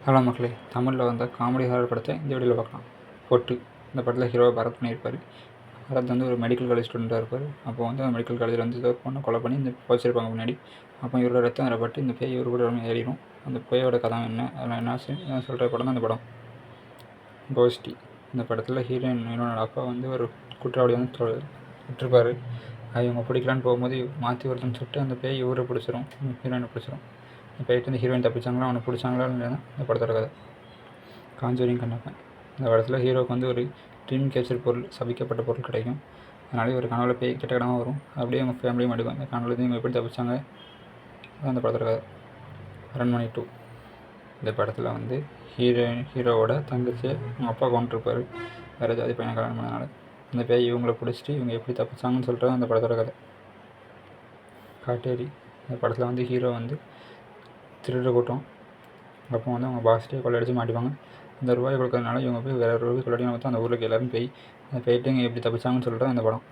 Hello மக்களே, தமிழில் வந்த காமெடி ஹாரர் படத்தை இந்த வீடியோவில் பார்க்கலாம். பொட்டு இந்த படத்தில் ஹீரோவை பரத் பண்ணியிருப்பார். பரத் வந்து ஒரு மெடிக்கல் காலேஜ் ஸ்டூடெண்ட்டாக இருப்பார். அப்போ வந்து அந்த மெடிக்கல் காலேஜில் வந்து ஏதோ பொண்ணை கொலை பண்ணி இந்த வச்சிருப்பாங்க முன்னாடி. அப்போ இவரோட ரத்தம் அதில் பட்டு இந்த பேய் இவர் கூட ஏறிடும். அந்த பேயோட கதை என்ன, அதெல்லாம் என்ன சொல்கிற படம் தான் அந்த படம். கோஷ்டி இந்த படத்தில் ஹீரோயினோட அப்பா வந்து ஒரு குற்றவாளி வந்து விட்டுருப்பார். அவங்க பிடிக்கலான்னு போகும்போது மாற்றி ஒருத்தன் சுட்டு அந்த பேய் இவரை பிடிச்சிரும், ஹீரோயினை பிடிச்சிரும். போயிட்டு இந்த ஹீரோயின் தப்பிச்சாங்களா, அவனை பிடிச்சாங்களா இல்லைன்னா இந்த படத்தோட கதை. காஞ்சூரிங் கண்ணப்பன் இந்த படத்தில் ஹீரோவுக்கு வந்து ஒரு ட்ரீம் கேப்சர் பொருள், சபிக்கப்பட்ட பொருள் கிடைக்கும். அதனால ஒரு கனவுல போய் கெட்ட கடமாக வரும். அப்படியே அவங்க ஃபேமிலியும் எடுக்கும். அந்த கனவுலேருந்து இவங்க எப்படி தப்பிச்சாங்க அந்த படத்தோட கதை. அரண்மனை 2 இந்த படத்தில் வந்து ஹீரோவோட தங்கச்சியை அவங்க அப்பா கொண்டிருப்பார். வேறு ஜாதி பையனை கல்யாணம் பண்ணதுனால இந்த பேய் இவங்களை பிடிச்சிட்டு இவங்க எப்படி தப்பிச்சாங்கன்னு சொல்கிறது அந்த படத்தோட கதை. காட்டேரி இந்த படத்தில் வந்து ஹீரோ வந்து திருடுற கூட்டம். அப்போ வந்து அவங்க பாஸ்ட்டே கொள்ளடிச்சு மாட்டிப்பாங்க. இந்த ரூபாய் கொடுக்கறதுனால இவங்க போய் வேறு ரூபாய் கொள்ளடின்னு பார்த்தா அந்த ஊருக்கு எல்லோரும் போய் அந்த போயிட்டு இங்கே எப்படி தப்பிச்சாங்கன்னு சொல்லிட்டு அந்த படம்.